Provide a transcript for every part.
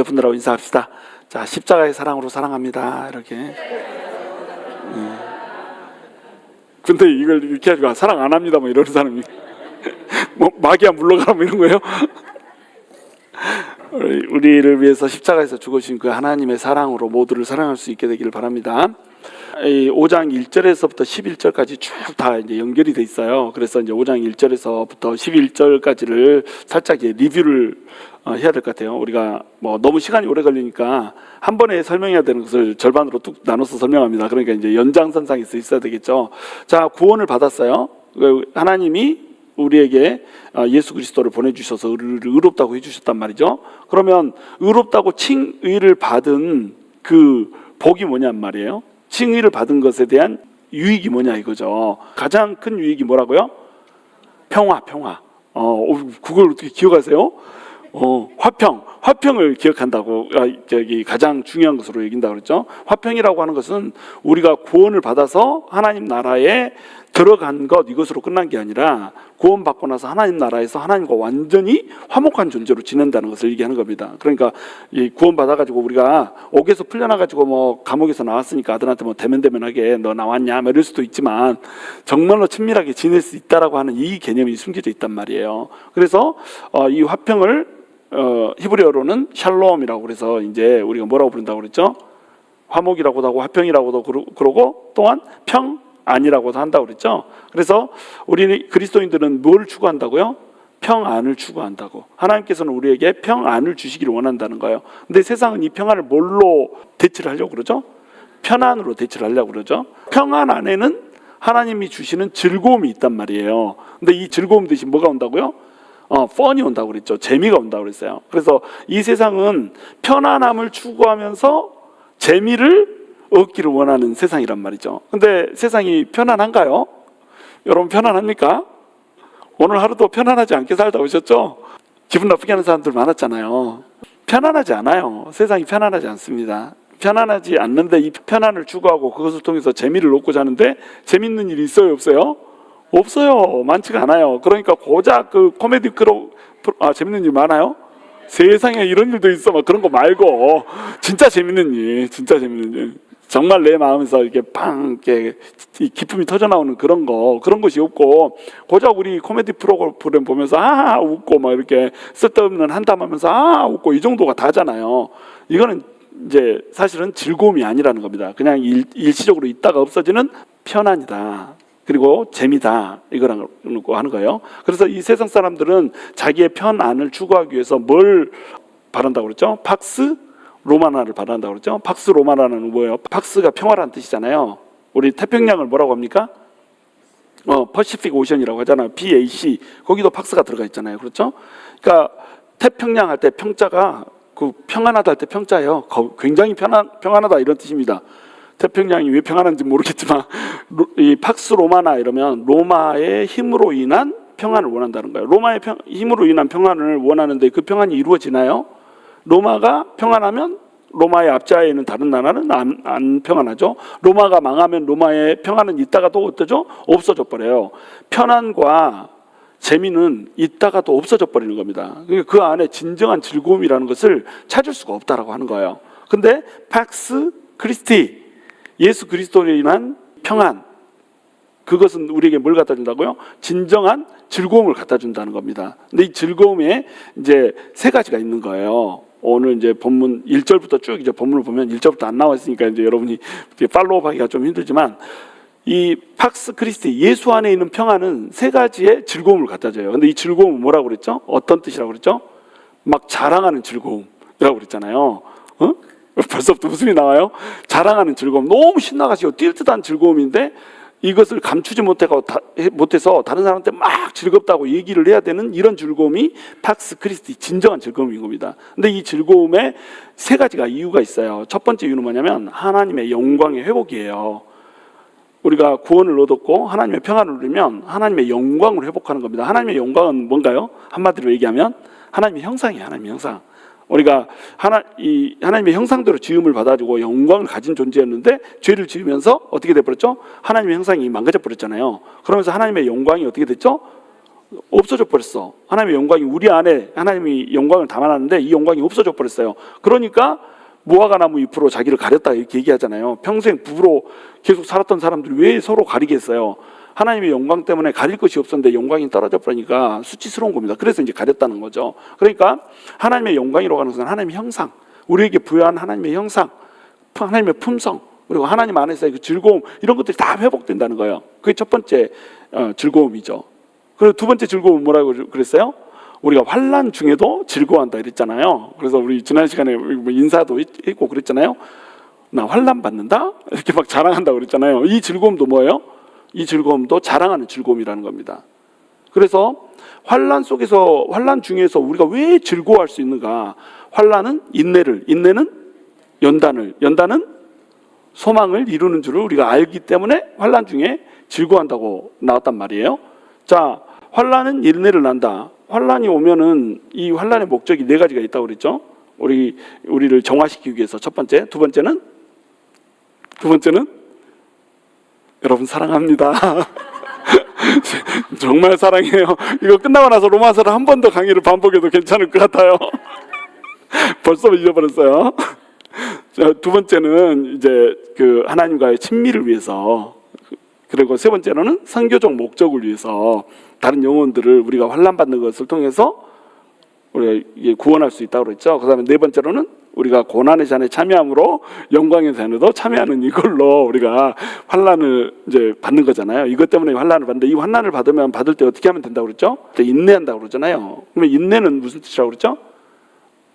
분들하고 인사합시다. 자, 십자가의 사랑으로 사랑합니다. 이렇게. 근데 이걸 이렇게 하지고 사랑 안 합니다 뭐 이러는 사람이 뭐 마귀야 물러가라 뭐 이런 거예요. 우리를 위해서 십자가에서 죽으신 그 하나님의 사랑으로 모두를 사랑할 수 있게 되기를 바랍니다. 5장 1절에서부터 11절까지 쭉 다 이제 연결이 돼 있어요. 그래서 이제 5장 1절에서부터 11절까지를 살짝 이제 리뷰를 해야 될 것 같아요. 우리가 뭐 너무 시간이 오래 걸리니까 한 번에 설명해야 되는 것을 절반으로 뚝 나눠서 설명합니다. 그러니까 이제 연장선상에 있어야 되겠죠. 자, 구원을 받았어요. 하나님이 우리에게 예수 그리스도를 보내주셔서 의롭다고 해주셨단 말이죠. 그러면 의롭다고 칭의를 받은 그 복이 뭐냔 말이에요. 칭의를 받은 것에 대한 유익이 뭐냐 이거죠. 가장 큰 유익이 뭐라고요? 평화. 그걸 어떻게 기억하세요? 화평을 기억한다고 가장 중요한 것으로 여긴다고 그랬죠. 화평이라고 하는 것은 우리가 구원을 받아서 하나님 나라에 들어간 것 이것으로 끝난 게 아니라 구원받고 나서 하나님 나라에서 하나님과 완전히 화목한 존재로 지낸다는 것을 얘기하는 겁니다. 그러니까 이 구원받아가지고 우리가 옥에서 풀려나가지고 뭐 감옥에서 나왔으니까 아들한테 뭐 대면대면하게 너 나왔냐 뭐 이럴 수도 있지만 정말로 친밀하게 지낼 수 있다라고 하는 이 개념이 숨겨져 있단 말이에요. 그래서 이 화평을 히브리어로는 샬롬이라고 그래서 이제 우리가 뭐라고 부른다고 그랬죠? 화목이라고도 하고 화평이라고도 그러고 또한 평안이라고도 한다고 그랬죠. 그래서 우리 그리스도인들은 뭘 추구한다고요? 평안을 추구한다고. 하나님께서는 우리에게 평안을 주시기를 원한다는 거예요. 근데 세상은 이 평안을 뭘로 대치를 하려고 그러죠? 편안으로 대치를 하려고 그러죠. 평안 안에는 하나님이 주시는 즐거움이 있단 말이에요. 근데 이 즐거움 대신 뭐가 온다고요? 펀이 온다고 그랬죠. 재미가 온다고 그랬어요. 그래서 이 세상은 편안함을 추구하면서 재미를 얻기를 원하는 세상이란 말이죠. 근데 세상이 편안한가요? 여러분 편안합니까? 오늘 하루도 편안하지 않게 살다 오셨죠? 기분 나쁘게 하는 사람들 많았잖아요. 편안하지 않아요. 세상이 편안하지 않습니다. 편안하지 않는데 이 편안을 추구하고 그것을 통해서 재미를 얻고자 하는데 재밌는 일이 있어요, 없어요? 없어요. 많지가 않아요. 그러니까 고작 그 코미디 재밌는 일 많아요? 세상에 이런 일도 있어. 막 그런 거 말고 진짜 재밌는 일, 정말 내 마음에서 이렇게 이렇게 기쁨이 터져 나오는 그런 것이 없고 고작 우리 코미디 프로그램 보면서 웃고 막 이렇게 쓸데없는 한담하면서 웃고 이 정도가 다잖아요. 이거는 이제 사실은 즐거움이 아니라는 겁니다. 그냥 일시적으로 있다가 없어지는 편안이다. 그리고 재미다 이거라고 하는 거예요. 그래서 이 세상 사람들은 자기의 편안을 추구하기 위해서 뭘 바란다고 그랬죠? 팍스 로마나를 바란다고 그랬죠? 팍스 로마나는 뭐예요? 팍스가 평화라는 뜻이잖아요. 우리 태평양을 뭐라고 합니까? 퍼시픽 오션이라고 하잖아요. PAC 거기도 팍스가 들어가 있잖아요. 그렇죠? 그러니까 태평양 할 때 평자가 그 평안하다 할 때 평자예요. 굉장히 평안하다 이런 뜻입니다. 태평양이 왜 평안한지 모르겠지만 이 팍스 로마나 이러면 로마의 힘으로 인한 평안을 원한다는 거예요. 로마의 힘으로 인한 평안을 원하는데 그 평안이 이루어지나요? 로마가 평안하면 로마의 앞자에 있는 다른 나라는 안 평안하죠. 로마가 망하면 로마의 평안은 있다가도 어떠죠? 없어져 버려요. 편안과 재미는 있다가도 없어져 버리는 겁니다. 그러니까 그 안에 진정한 즐거움이라는 것을 찾을 수가 없다라고 하는 거예요. 근데 팍스 크리스티 예수 그리스도로 인한 평안 그것은 우리에게 뭘 갖다 준다고요? 진정한 즐거움을 갖다 준다는 겁니다. 근데 이 즐거움에 이제 세 가지가 있는 거예요. 오늘 이제 본문 1절부터 쭉 이제 본문을 보면 1절부터 안 나와 있으니까 이제 여러분이 팔로우하기가 좀 힘들지만 이 팍스 크리스티 예수 안에 있는 평안은 세 가지의 즐거움을 갖다 줘요. 근데 이 즐거움은 뭐라고 그랬죠? 어떤 뜻이라고 그랬죠? 막 자랑하는 즐거움이라고 그랬잖아요. 벌써부터 웃음이 나와요. 자랑하는 즐거움, 너무 신나가지고 뛸 듯한 즐거움인데 이것을 감추지 못해서 다른 사람한테 막 즐겁다고 얘기를 해야 되는 이런 즐거움이 팍스 크리스티 진정한 즐거움인 겁니다. 근데 이 즐거움에 세 가지가 이유가 있어요. 첫 번째 이유는 뭐냐면 하나님의 영광의 회복이에요. 우리가 구원을 얻었고 하나님의 평안을 누리면 하나님의 영광을 회복하는 겁니다. 하나님의 영광은 뭔가요? 한마디로 얘기하면 하나님의 형상이에요. 하나님의 형상. 우리가 하나님의 형상대로 지음을 받아주고 영광을 가진 존재였는데 죄를 지으면서 어떻게 돼버렸죠? 하나님의 형상이 망가져 버렸잖아요. 그러면서 하나님의 영광이 어떻게 됐죠? 없어져 버렸어. 하나님의 영광이 우리 안에 하나님이 영광을 담아놨는데 이 영광이 없어져 버렸어요. 그러니까 무화과 나무 잎으로 자기를 가렸다 이렇게 얘기하잖아요. 평생 부부로 계속 살았던 사람들이 왜 서로 가리겠어요? 하나님의 영광 때문에 가릴 것이 없었는데 영광이 떨어져 버리니까 수치스러운 겁니다. 그래서 이제 가렸다는 거죠. 그러니까 하나님의 영광이라고 하는 것은 하나님의 형상, 우리에게 부여한 하나님의 형상, 하나님의 품성, 그리고 하나님 안에서의 그 즐거움, 이런 것들이 다 회복된다는 거예요. 그게 첫 번째 즐거움이죠. 그리고 두 번째 즐거움은 뭐라고 그랬어요? 우리가 환난 중에도 즐거워한다 이랬잖아요. 그래서 우리 지난 시간에 뭐 인사도 했고 그랬잖아요. 나 환난 받는다? 이렇게 막 자랑한다고 그랬잖아요. 이 즐거움도 뭐예요? 이 즐거움도 자랑하는 즐거움이라는 겁니다. 그래서 환난 속에서, 환난 중에서 우리가 왜 즐거워할 수 있는가? 환난은 인내를, 인내는 연단을, 연단은 소망을 이루는 줄을 우리가 알기 때문에 환난 중에 즐거워한다고 나왔단 말이에요. 자, 환난은 인내를 난다. 환난이 오면은 이 환난의 목적이 네 가지가 있다고 그랬죠. 우리를 정화시키기 위해서 첫 번째, 두 번째는 여러분 사랑합니다. 정말 사랑해요. 이거 끝나고 나서 로마서를 한 번 더 강의를 반복해도 괜찮을 것 같아요. 벌써 잊어버렸어요. 자, 두 번째는 이제 그 하나님과의 친밀을 위해서, 그리고 세 번째로는 선교적 목적을 위해서 다른 영혼들을 우리가 환난 받는 것을 통해서 우리가 구원할 수 있다고 그랬죠. 그다음에 네 번째로는 우리가 고난의 잔에 참여함으로 영광의 잔에도 참여하는 이걸로 우리가 환난을 이제 받는 거잖아요. 이것 때문에 환난을 받는데 이 환난을 받으면 받을 때 어떻게 하면 된다고 그랬죠? 인내한다고 그러잖아요. 그러면 인내는 무슨 뜻이라고 그랬죠?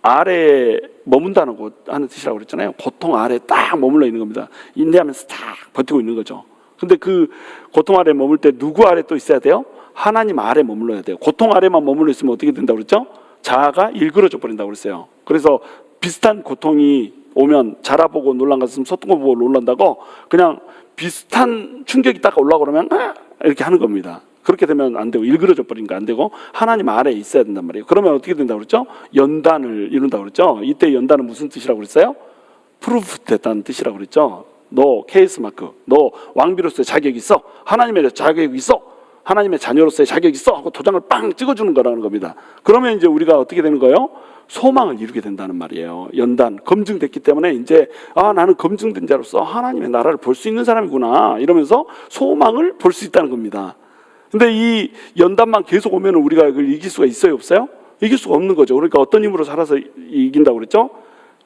아래에 머문다는 것 하는 뜻이라고 그랬잖아요. 고통 아래에 딱 머물러 있는 겁니다. 인내하면서 딱 버티고 있는 거죠. 근데 그 고통 아래에 머물 때 누구 아래 또 있어야 돼요? 하나님 아래 머물러야 돼요. 고통 아래만 머물러 있으면 어떻게 된다고 그랬죠? 자아가 일그러져 버린다고 그랬어요. 그래서 비슷한 고통이 오면 자라보고 놀란 것은 소통 거 보고 놀란다고, 그냥 비슷한 충격이 딱 올라오고 그러면 이렇게 하는 겁니다. 그렇게 되면 안 되고, 일그러져 버리니까 안 되고 하나님 아래에 있어야 된단 말이에요. 그러면 어떻게 된다고 그랬죠? 연단을 이룬다고 그랬죠. 이때 연단은 무슨 뜻이라고 그랬어요? 프루프 됐다는 뜻이라고 그랬죠. 너 케이스 마크, 너 왕비로서의 자격이 있어, 하나님의 자격이 있어, 하나님의 자녀로서의 자격이 있어 하고 도장을 빵 찍어주는 거라는 겁니다. 그러면 이제 우리가 어떻게 되는 거예요? 소망을 이루게 된다는 말이에요. 연단, 검증됐기 때문에 이제 나는 검증된 자로서 하나님의 나라를 볼 수 있는 사람이구나 이러면서 소망을 볼 수 있다는 겁니다. 근데 이 연단만 계속 오면 우리가 그걸 이길 수가 있어요, 없어요? 이길 수가 없는 거죠. 그러니까 어떤 힘으로 살아서 이긴다고 그랬죠?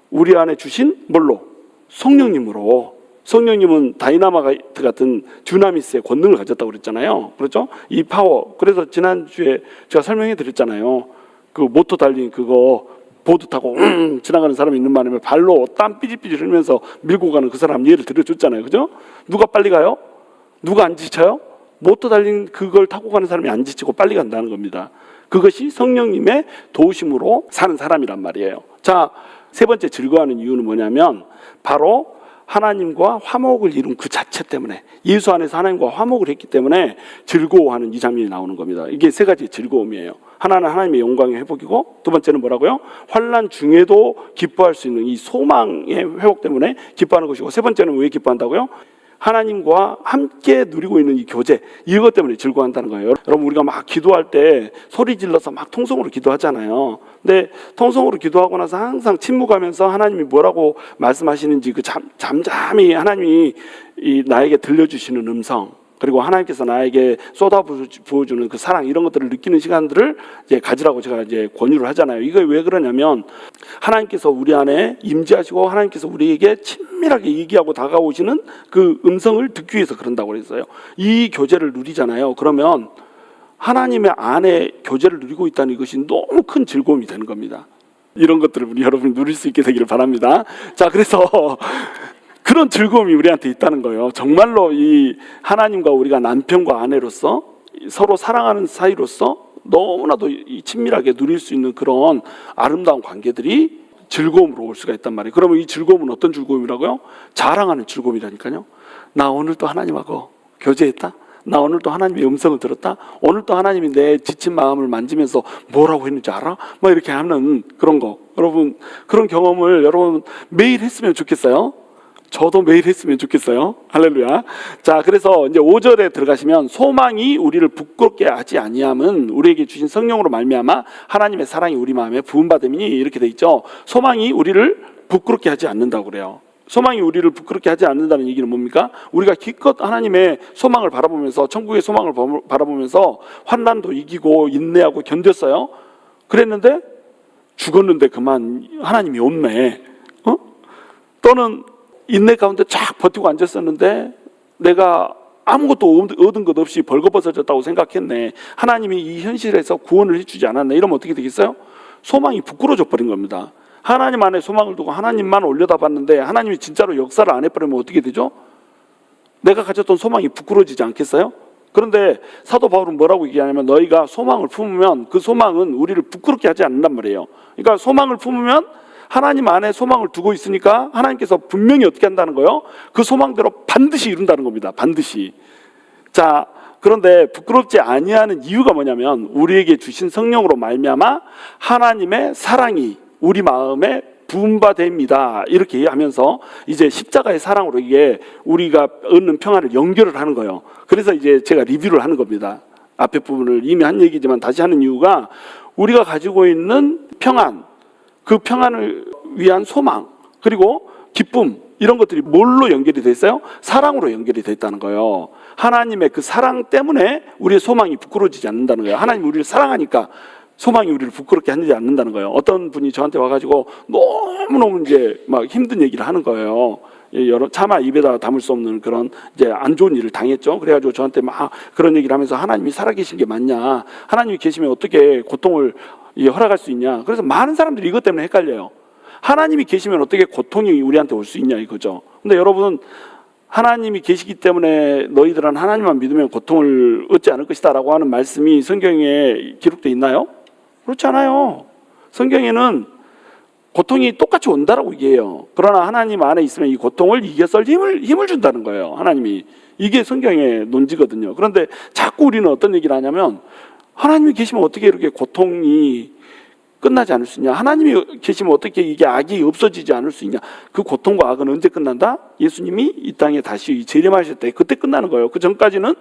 우리 안에 주신 뭘로? 성령님으로. 성령님은 다이나마이트 같은 듀나미스의 권능을 가졌다고 그랬잖아요. 그렇죠? 이 파워. 그래서 지난주에 제가 설명해 드렸잖아요. 그 모터 달린 그거 보드 타고 지나가는 사람이 있는 바람에 발로 땀 삐질삐질 흘리면서 밀고 가는 그 사람 예를 들어줬잖아요. 그죠? 누가 빨리 가요? 누가 안 지쳐요? 모터 달린 그걸 타고 가는 사람이 안 지치고 빨리 간다는 겁니다. 그것이 성령님의 도우심으로 사는 사람이란 말이에요. 자, 세 번째 즐거워하는 이유는 뭐냐면 바로 하나님과 화목을 이룬 그 자체 때문에, 예수 안에서 하나님과 화목을 했기 때문에 즐거워하는 이 장면이 나오는 겁니다. 이게 세 가지의 즐거움이에요. 하나는 하나님의 영광의 회복이고, 두 번째는 뭐라고요? 환난 중에도 기뻐할 수 있는 이 소망의 회복 때문에 기뻐하는 것이고, 세 번째는 왜 기뻐한다고요? 하나님과 함께 누리고 있는 이 교제, 이것 때문에 즐거워한다는 거예요. 여러분, 우리가 막 기도할 때 소리 질러서 막 통성으로 기도하잖아요. 근데 통성으로 기도하고 나서 항상 침묵하면서 하나님이 뭐라고 말씀하시는지 그 잠잠히 하나님이 나에게 들려주시는 음성, 그리고 하나님께서 나에게 쏟아 부어주는 그 사랑, 이런 것들을 느끼는 시간들을 이제 가지라고 제가 이제 권유를 하잖아요. 이거 왜 그러냐면 하나님께서 우리 안에 임재하시고 하나님께서 우리에게 친밀하게 얘기하고 다가오시는 그 음성을 듣기 위해서 그런다고 그랬어요. 이 교제를 누리잖아요. 그러면 하나님의 안에 교제를 누리고 있다는 이것이 너무 큰 즐거움이 되는 겁니다. 이런 것들을 우리 여러분이 누릴 수 있게 되기를 바랍니다. 자, 그래서 그런 즐거움이 우리한테 있다는 거예요. 정말로 이 하나님과 우리가 남편과 아내로서 서로 사랑하는 사이로서 너무나도 친밀하게 누릴 수 있는 그런 아름다운 관계들이 즐거움으로 올 수가 있단 말이에요. 그러면 이 즐거움은 어떤 즐거움이라고요? 자랑하는 즐거움이라니까요. 나 오늘 또 하나님하고 교제했다. 나 오늘 또 하나님의 음성을 들었다. 오늘 또 하나님이 내 지친 마음을 만지면서 뭐라고 했는지 알아? 뭐 이렇게 하는 그런 거. 여러분, 그런 경험을 여러분 매일 했으면 좋겠어요. 저도 매일 했으면 좋겠어요. 할렐루야. 자, 그래서 이제 5절에 들어가시면 소망이 우리를 부끄럽게 하지 아니함은 우리에게 주신 성령으로 말미암아 하나님의 사랑이 우리 마음에 부음받음이니 이렇게 돼 있죠. 소망이 우리를 부끄럽게 하지 않는다고 그래요. 소망이 우리를 부끄럽게 하지 않는다는 얘기는 뭡니까? 우리가 기껏 하나님의 소망을 바라보면서 천국의 소망을 바라보면서 환난도 이기고 인내하고 견뎠어요. 그랬는데 죽었는데 그만 하나님이 없네. 또는 인내 가운데 쫙 버티고 앉았었는데 내가 아무것도 얻은 것 없이 벌거벗어졌다고 생각했네. 하나님이 이 현실에서 구원을 해주지 않았네. 이러면 어떻게 되겠어요? 소망이 부끄러워져 버린 겁니다. 하나님 안에 소망을 두고 하나님만 올려다봤는데 하나님이 진짜로 역사를 안 해버리면 어떻게 되죠? 내가 가졌던 소망이 부끄러워지지 않겠어요? 그런데 사도 바울은 뭐라고 얘기하냐면 너희가 소망을 품으면 그 소망은 우리를 부끄럽게 하지 않는단 말이에요. 그러니까 소망을 품으면 하나님 안에 소망을 두고 있으니까 하나님께서 분명히 어떻게 한다는 거예요? 그 소망대로 반드시 이룬다는 겁니다. 반드시. 자, 그런데 부끄럽지 아니하는 이유가 뭐냐면 우리에게 주신 성령으로 말미암아 하나님의 사랑이 우리 마음에 부음받습니다. 이렇게 하면서 이제 십자가의 사랑으로 이게 우리가 얻는 평안을 연결을 하는 거예요. 그래서 이제 제가 리뷰를 하는 겁니다. 앞에 부분을 이미 한 얘기지만 다시 하는 이유가 우리가 가지고 있는 평안, 그 평안을 위한 소망, 그리고 기쁨, 이런 것들이 뭘로 연결이 돼 있어요? 사랑으로 연결이 돼 있다는 거예요. 하나님의 그 사랑 때문에 우리의 소망이 부끄러워지지 않는다는 거예요. 하나님이 우리를 사랑하니까 소망이 우리를 부끄럽게 하지 않는다는 거예요. 어떤 분이 저한테 와가지고 너무너무 이제 막 힘든 얘기를 하는 거예요. 차마 입에다 담을 수 없는 그런 이제 안 좋은 일을 당했죠. 그래가지고 저한테 막 그런 얘기를 하면서 하나님이 살아계신 게 맞냐? 하나님이 계시면 어떻게 고통을 허락할 수 있냐? 그래서 많은 사람들이 이것 때문에 헷갈려요. 하나님이 계시면 어떻게 고통이 우리한테 올 수 있냐 이거죠. 근데 여러분, 하나님이 계시기 때문에 너희들은 하나님만 믿으면 고통을 얻지 않을 것이다 라고 하는 말씀이 성경에 기록되어 있나요? 그렇지 않아요. 성경에는 고통이 똑같이 온다라고 얘기해요. 그러나 하나님 안에 있으면 이 고통을 이겨설 힘을 준다는 거예요. 하나님이. 이게 성경의 논지거든요. 그런데 자꾸 우리는 어떤 얘기를 하냐면 하나님이 계시면 어떻게 이렇게 고통이 끝나지 않을 수 있냐? 하나님이 계시면 어떻게 이게 악이 없어지지 않을 수 있냐? 그 고통과 악은 언제 끝난다? 예수님이 이 땅에 다시 재림하실 때 그때 끝나는 거예요. 그 전까지는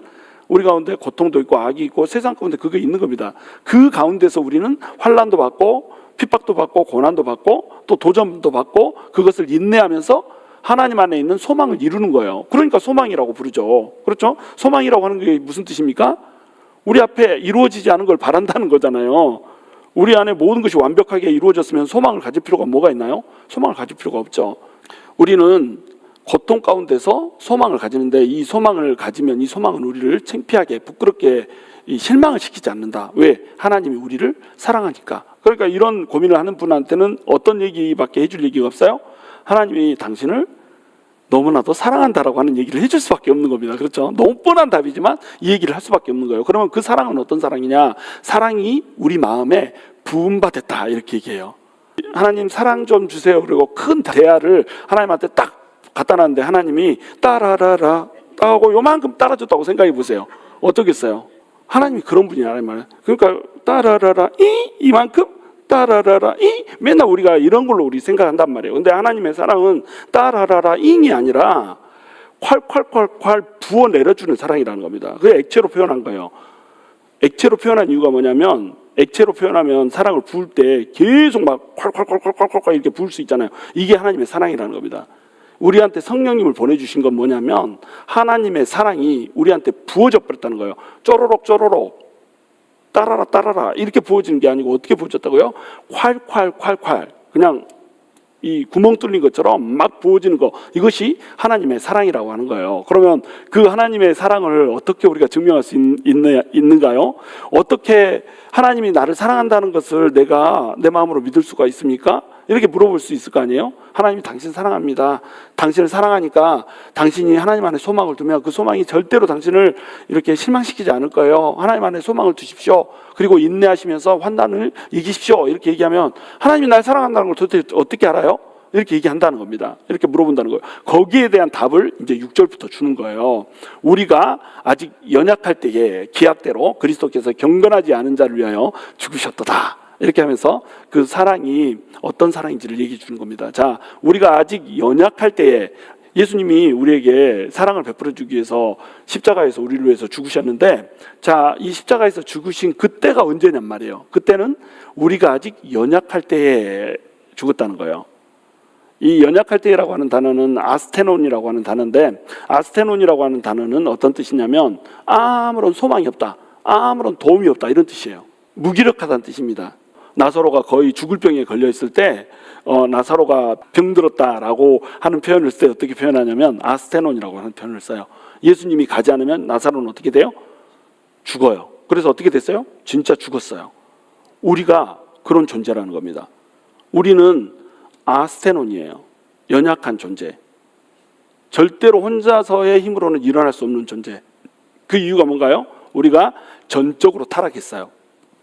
우리 가운데 고통도 있고 악이 있고 세상 가운데 그게 있는 겁니다. 그 가운데서 우리는 환난도 받고 핍박도 받고 고난도 받고 또 도전도 받고 그것을 인내하면서 하나님 안에 있는 소망을 이루는 거예요. 그러니까 소망이라고 부르죠. 그렇죠? 소망이라고 하는 게 무슨 뜻입니까? 우리 앞에 이루어지지 않은 걸 바란다는 거잖아요. 우리 안에 모든 것이 완벽하게 이루어졌으면 소망을 가질 필요가 뭐가 있나요? 소망을 가질 필요가 없죠. 우리는 고통 가운데서 소망을 가지는데 이 소망을 가지면 이 소망은 우리를 창피하게 부끄럽게 실망을 시키지 않는다. 왜? 하나님이 우리를 사랑하니까. 그러니까 이런 고민을 하는 분한테는 어떤 얘기밖에 해줄 얘기가 없어요? 하나님이 당신을 너무나도 사랑한다라고 하는 얘기를 해줄 수밖에 없는 겁니다. 그렇죠? 너무 뻔한 답이지만 이 얘기를 할 수밖에 없는 거예요. 그러면 그 사랑은 어떤 사랑이냐? 사랑이 우리 마음에 부음받았다 이렇게 얘기해요. 하나님 사랑 좀 주세요. 그리고 큰 대야를 하나님한테 딱 갖다 놨는데 하나님이 따라라라 하고 요만큼 따라줬다고 생각해 보세요. 어떻겠어요? 하나님이 그런 분이 아니란 말이에요. 그러니까 따라라라 이만큼 따라라라 맨날 우리가 이런 걸로 우리 생각한단 말이에요. 근데 하나님의 사랑은 따라라라 잉이 아니라 콸콸콸콸 부어 내려주는 사랑이라는 겁니다. 그게 액체로 표현한 거예요. 액체로 표현한 이유가 뭐냐면 액체로 표현하면 사랑을 부을 때 계속 막 콸콸콸콸콸 이렇게 부을 수 있잖아요. 이게 하나님의 사랑이라는 겁니다. 우리한테 성령님을 보내주신 건 뭐냐면 하나님의 사랑이 우리한테 부어져 버렸다는 거예요. 쪼로록 쪼로록 따라라 따라라 이렇게 부어지는 게 아니고 어떻게 부어졌다고요? 콸콸콸콸 그냥 이 구멍 뚫린 것처럼 막 부어지는 거, 이것이 하나님의 사랑이라고 하는 거예요. 그러면 그 하나님의 사랑을 어떻게 우리가 증명할 수 있는가요? 어떻게 하나님이 나를 사랑한다는 것을 내가 내 마음으로 믿을 수가 있습니까? 이렇게 물어볼 수 있을 거 아니에요? 하나님이 당신 사랑합니다. 당신을 사랑하니까 당신이 하나님 안에 소망을 두면 그 소망이 절대로 당신을 이렇게 실망시키지 않을 거예요. 하나님 안에 소망을 두십시오. 그리고 인내하시면서 환난을 이기십시오. 이렇게 얘기하면 하나님이 날 사랑한다는 걸 도대체 어떻게 알아요? 이렇게 얘기한다는 겁니다. 이렇게 물어본다는 거예요. 거기에 대한 답을 이제 6절부터 주는 거예요. 우리가 아직 연약할 때에 기약대로 그리스도께서 경건하지 않은 자를 위하여 죽으셨도다. 이렇게 하면서 그 사랑이 어떤 사랑인지를 얘기해 주는 겁니다. 자, 우리가 아직 연약할 때에 예수님이 우리에게 사랑을 베풀어 주기 위해서 십자가에서 우리를 위해서 죽으셨는데, 자, 이 십자가에서 죽으신 그때가 언제냔 말이에요. 그때는 우리가 아직 연약할 때에 죽었다는 거예요. 이 연약할 때라고 하는 단어는 아스테논이라고 하는 단어인데, 아스테논이라고 하는 단어는 어떤 뜻이냐면 아무런 소망이 없다, 아무런 도움이 없다, 이런 뜻이에요. 무기력하다는 뜻입니다. 나사로가 거의 죽을 병에 걸려 있을 때 나사로가 병들었다라고 하는 표현을 쓸 때 어떻게 표현하냐면 아스테논이라고 하는 표현을 써요. 예수님이 가지 않으면 나사로는 어떻게 돼요? 죽어요. 그래서 어떻게 됐어요? 진짜 죽었어요. 우리가 그런 존재라는 겁니다. 우리는 아스테논이에요. 연약한 존재. 절대로 혼자서의 힘으로는 일어날 수 없는 존재. 그 이유가 뭔가요? 우리가 전적으로 타락했어요.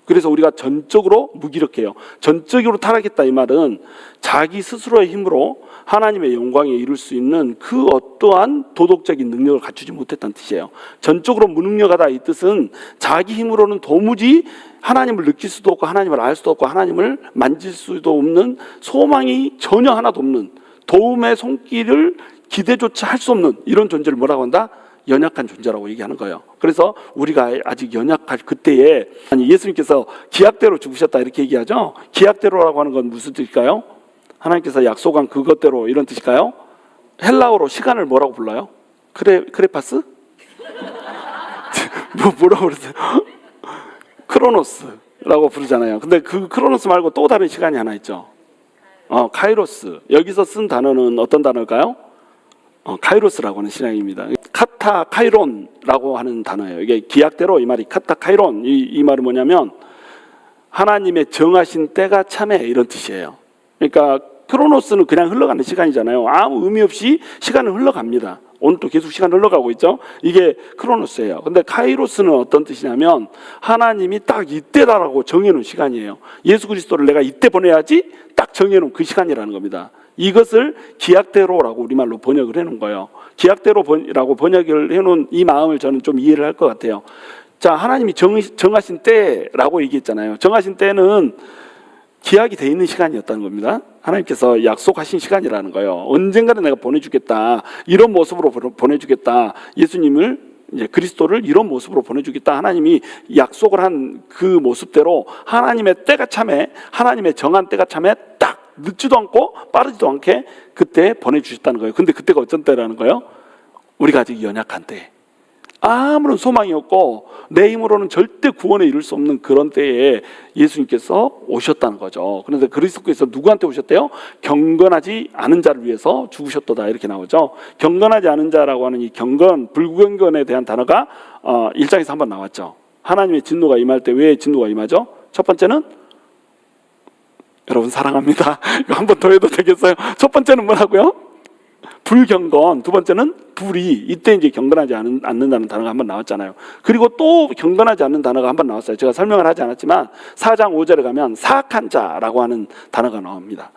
그래서 우리가 전적으로 무기력해요. 전적으로 타락했다, 이 말은 자기 스스로의 힘으로 하나님의 영광에 이룰 수 있는 그 어떠한 도덕적인 능력을 갖추지 못했다는 뜻이에요. 전적으로 무능력하다, 이 뜻은 자기 힘으로는 도무지 하나님을 느낄 수도 없고 하나님을 알 수도 없고 하나님을 만질 수도 없는, 소망이 전혀 하나도 없는, 도움의 손길을 기대조차 할 수 없는 이런 존재를 뭐라고 한다? 연약한 존재라고 얘기하는 거예요. 그래서 우리가 아직 연약할 그때에, 아니, 예수님께서 기약대로 죽으셨다 이렇게 얘기하죠. 기약대로라고 하는 건 무슨 뜻일까요? 하나님께서 약속한 그것대로, 이런 뜻일까요? 헬라어로 시간을 뭐라고 불러요? 크레파스? 뭐라고 그랬어요? 크로노스라고 부르잖아요. 근데 그 크로노스 말고 또 다른 시간이 하나 있죠. 카이로스. 여기서 쓴 단어는 어떤 단어일까요? 카이로스라고 하는 신앙입니다. 카타 카이론라고 하는 단어예요. 이게 기약대로, 이 말이 카타 카이론, 이 말은 뭐냐면 하나님의 정하신 때가 참해, 이런 뜻이에요. 그러니까 크로노스는 그냥 흘러가는 시간이잖아요. 아무 의미 없이 시간은 흘러갑니다. 오늘도 계속 시간 흘러가고 있죠. 이게 크로노스예요. 근데 카이로스는 어떤 뜻이냐면 하나님이 딱 이때다라고 정해놓은 시간이에요. 예수 그리스도를 내가 이때 보내야지 딱 정해놓은 그 시간이라는 겁니다. 이것을 기약대로라고 우리말로 번역을 해놓은 거예요. 기약대로라고 번역을 해놓은 이 마음을 저는 좀 이해를 할 것 같아요. 자, 하나님이 정하신 때라고 얘기했잖아요. 정하신 때는 기약이 돼 있는 시간이었다는 겁니다. 하나님께서 약속하신 시간이라는 거예요. 언젠가는 내가 보내주겠다, 이런 모습으로 보내주겠다, 예수님을, 이제 그리스도를 이런 모습으로 보내주겠다, 하나님이 약속을 한 그 모습대로 하나님의 때가 참에, 하나님의 정한 때가 참에 딱 늦지도 않고 빠르지도 않게 그때 보내주셨다는 거예요. 근데 그때가 어떤 때라는 거예요? 우리가 아직 연약한 때, 아무런 소망이 없고 내 힘으로는 절대 구원에 이룰 수 없는 그런 때에 예수님께서 오셨다는 거죠. 그런데 그리스도께서 누구한테 오셨대요? 경건하지 않은 자를 위해서 죽으셨도다, 이렇게 나오죠. 경건하지 않은 자라고 하는 이 경건, 불경건에 대한 단어가 1장에서 한번 나왔죠. 하나님의 진노가 임할 때 왜 진노가 임하죠? 첫 번째는, 여러분 사랑합니다. 이거 한 번 더 해도 되겠어요? 첫 번째는 뭐라고요? 불경건. 두 번째는 불의. 이때 이제 경건하지 않는다는 단어가 한 번 나왔잖아요. 그리고 또 경건하지 않는 단어가 한 번 나왔어요. 제가 설명을 하지 않았지만 4장 5절에 가면 사악한 자라고 하는 단어가 나옵니다.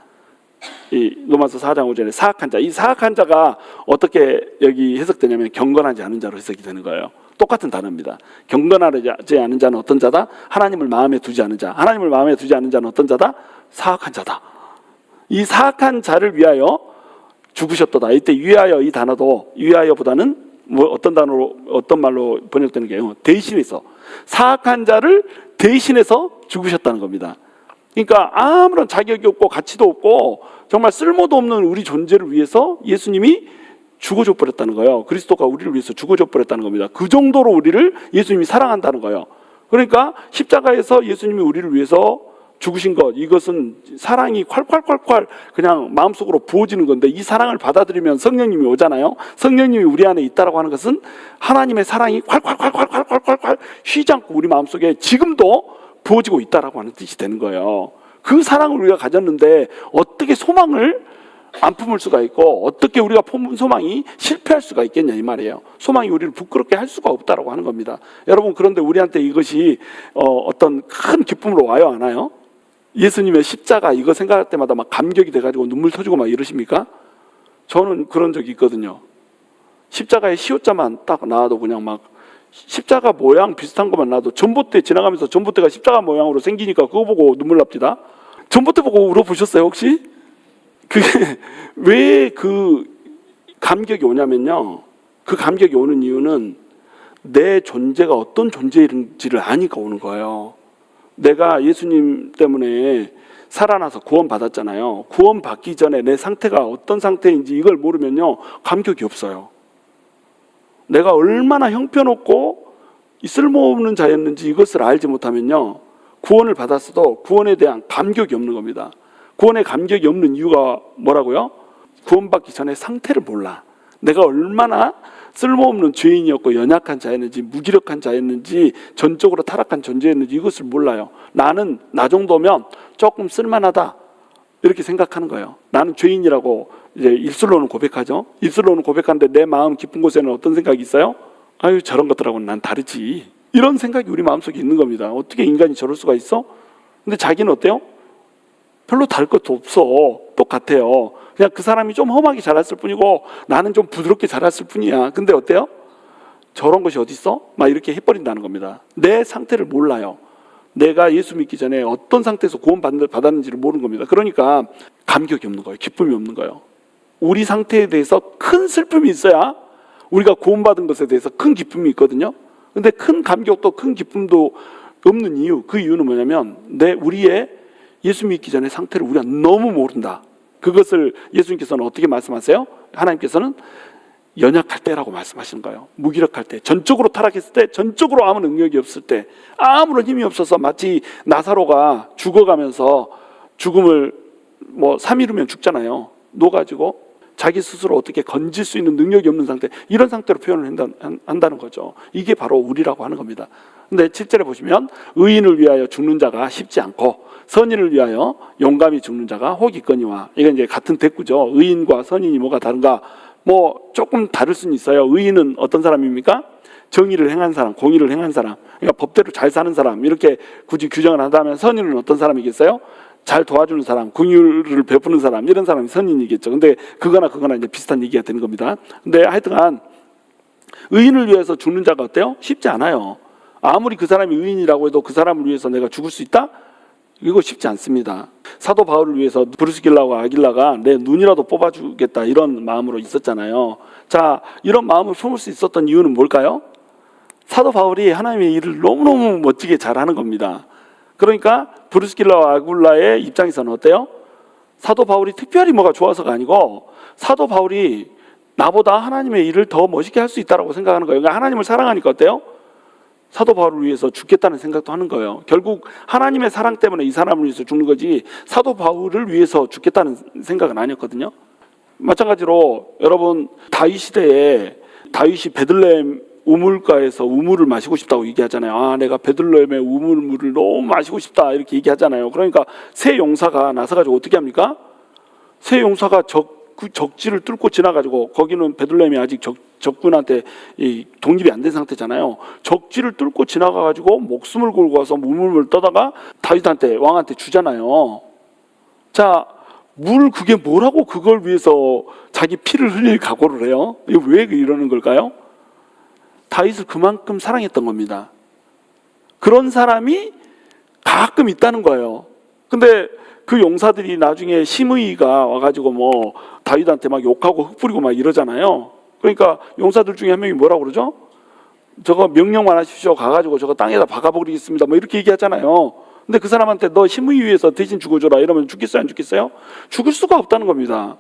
이 로마서 4장 5절에 사악한 자. 이 사악한 자가 어떻게 여기 해석되냐면 경건하지 않은 자로 해석이 되는 거예요. 똑같은 단어입니다. 경건하지 않은 자는 어떤 자다? 하나님을 마음에 두지 않은 자. 하나님을 마음에 두지 않은 자는 어떤 자다? 사악한 자다. 이 사악한 자를 위하여 죽으셨도다. 이때 위하여, 이 단어도 위하여보다는 뭐 어떤 단어로, 어떤 말로 번역되는 게요? 대신해서, 사악한 자를 대신해서 죽으셨다는 겁니다. 그러니까 아무런 자격이 없고 가치도 없고 정말 쓸모도 없는 우리 존재를 위해서 예수님이 죽어줘 버렸다는 거예요. 그리스도가 우리를 위해서 죽어줘 버렸다는 겁니다. 그 정도로 우리를 예수님이 사랑한다는 거예요. 그러니까 십자가에서 예수님이 우리를 위해서 죽으신 것, 이것은 사랑이 콸콸콸콸 그냥 마음속으로 부어지는 건데, 이 사랑을 받아들이면 성령님이 오잖아요. 성령님이 우리 안에 있다라고 하는 것은 하나님의 사랑이 콸콸콸콸콸콸콸 쉬지 않고 우리 마음속에 지금도 부어지고 있다라고 하는 뜻이 되는 거예요. 그 사랑을 우리가 가졌는데 어떻게 소망을 안 품을 수가 있고 어떻게 우리가 품은 소망이 실패할 수가 있겠냐, 이 말이에요. 소망이 우리를 부끄럽게 할 수가 없다라고 하는 겁니다. 여러분, 그런데 우리한테 이것이 어떤 큰 기쁨으로 와요, 안 와요? 예수님의 십자가 이거 생각할 때마다 막 감격이 돼가지고 눈물 터지고 막 이러십니까? 저는 그런 적이 있거든요. 십자가의 시옷자만 딱 나와도 그냥 막 십자가 모양 비슷한 것만 나와도, 전봇대 지나가면서 전봇대가 십자가 모양으로 생기니까 그거 보고 눈물 납니다. 전봇대 보고 울어보셨어요 혹시? 그게 왜 그 감격이 오냐면요, 그 감격이 오는 이유는 내 존재가 어떤 존재인지를 아니까 오는 거예요. 내가 예수님 때문에 살아나서 구원받았잖아요. 구원받기 전에 내 상태가 어떤 상태인지 이걸 모르면요, 감격이 없어요. 내가 얼마나 형편없고 쓸모없는 자였는지 이것을 알지 못하면요, 구원을 받았어도 구원에 대한 감격이 없는 겁니다. 구원에 감격이 없는 이유가 뭐라고요? 구원받기 전에 상태를 몰라. 내가 얼마나 쓸모없는 죄인이었고 연약한 자였는지, 무기력한 자였는지, 전적으로 타락한 존재였는지 이것을 몰라요. 나는 나 정도면 조금 쓸만하다 이렇게 생각하는 거예요. 나는 죄인이라고 이제 입술로는 고백하죠. 입술로는 고백하는데 내 마음 깊은 곳에는 어떤 생각이 있어요? 아유, 저런 것들하고는 난 다르지, 이런 생각이 우리 마음속에 있는 겁니다. 어떻게 인간이 저럴 수가 있어? 근데 자기는 어때요? 별로 다를 것도 없어. 똑같아요. 그냥 그 사람이 좀 험하게 자랐을 뿐이고 나는 좀 부드럽게 자랐을 뿐이야. 근데 어때요? 저런 것이 어디 있어? 막 이렇게 해버린다는 겁니다. 내 상태를 몰라요. 내가 예수 믿기 전에 어떤 상태에서 구원받았는지를 모르는 겁니다. 그러니까 감격이 없는 거예요. 기쁨이 없는 거예요. 우리 상태에 대해서 큰 슬픔이 있어야 우리가 구원받은 것에 대해서 큰 기쁨이 있거든요. 근데 큰 감격도 큰 기쁨도 없는 이유, 그 이유는 뭐냐면 우리의 예수 믿기 전에 상태를 우리가 너무 모른다. 그것을 예수님께서는 어떻게 말씀하세요? 하나님께서는 연약할 때라고 말씀하시는 거예요. 무기력할 때, 전적으로 타락했을 때, 전적으로 아무 능력이 없을 때, 아무런 힘이 없어서 마치 나사로가 죽어가면서 죽음을 3일이면 죽잖아요. 녹아지고 자기 스스로 어떻게 건질 수 있는 능력이 없는 상태, 이런 상태로 표현을 한다는 거죠. 이게 바로 우리라고 하는 겁니다. 근데 7절에 보시면 의인을 위하여 죽는 자가 쉽지 않고 선인을 위하여 용감히 죽는 자가 혹 있거니와, 이건 이제 같은 대꾸죠. 의인과 선인이 뭐가 다른가? 조금 다를 수는 있어요. 의인은 어떤 사람입니까? 정의를 행한 사람, 공의를 행한 사람, 그러니까 법대로 잘 사는 사람, 이렇게 굳이 규정을 한다면 선인은 어떤 사람이겠어요? 잘 도와주는 사람, 긍휼을 베푸는 사람, 이런 사람이 선인이겠죠. 근데 그거나 이제 비슷한 얘기가 되는 겁니다. 근데 하여튼간 의인을 위해서 죽는 자가 어때요? 쉽지 않아요. 아무리 그 사람이 의인이라고 해도 그 사람을 위해서 내가 죽을 수 있다? 이거 쉽지 않습니다. 사도 바울을 위해서 브리스길라와 아길라가 내 눈이라도 뽑아주겠다 이런 마음으로 있었잖아요. 자, 이런 마음을 품을 수 있었던 이유는 뭘까요? 사도 바울이 하나님의 일을 너무너무 멋지게 잘하는 겁니다. 그러니까 브리스길라와 아굴라의 입장에서는 어때요? 사도 바울이 특별히 뭐가 좋아서가 아니고 사도 바울이 나보다 하나님의 일을 더 멋있게 할 수 있다고 생각하는 거예요. 그러니까 하나님을 사랑하니까 어때요? 사도 바울을 위해서 죽겠다는 생각도 하는 거예요. 결국 하나님의 사랑 때문에 이 사람을 위해서 죽는 거지 사도 바울을 위해서 죽겠다는 생각은 아니었거든요. 마찬가지로 여러분, 다윗 시대에 다윗이 베들레헴 우물가에서 우물을 마시고 싶다고 얘기하잖아요. 내가 베들레헴의 우물물을 너무 마시고 싶다 이렇게 얘기하잖아요. 그러니까 새 용사가 나서가지고 어떻게 합니까? 새 용사가 적지를 뚫고 지나가지고, 거기는 베들레헴이 아직 적군한테 독립이 안 된 상태잖아요. 적지를 뚫고 지나가가지고 목숨을 걸고 와서 우물을 떠다가 다윗한테, 왕한테 주잖아요. 자, 그게 뭐라고 그걸 위해서 자기 피를 흘릴 각오를 해요? 이거 왜 이러는 걸까요? 다윗을 그만큼 사랑했던 겁니다. 그런 사람이 가끔 있다는 거예요. 근데 그 용사들이 나중에 심의가 와가지고 다윗한테 막 욕하고 흙 뿌리고 막 이러잖아요. 그러니까 용사들 중에 한 명이 뭐라고 그러죠? 저거 명령만 하십시오. 가가지고 저거 땅에다 박아버리겠습니다. 이렇게 얘기하잖아요. 근데 그 사람한테 너 심의 위해서 대신 죽어줘라 이러면 죽겠어요, 안 죽겠어요? 죽을 수가 없다는 겁니다.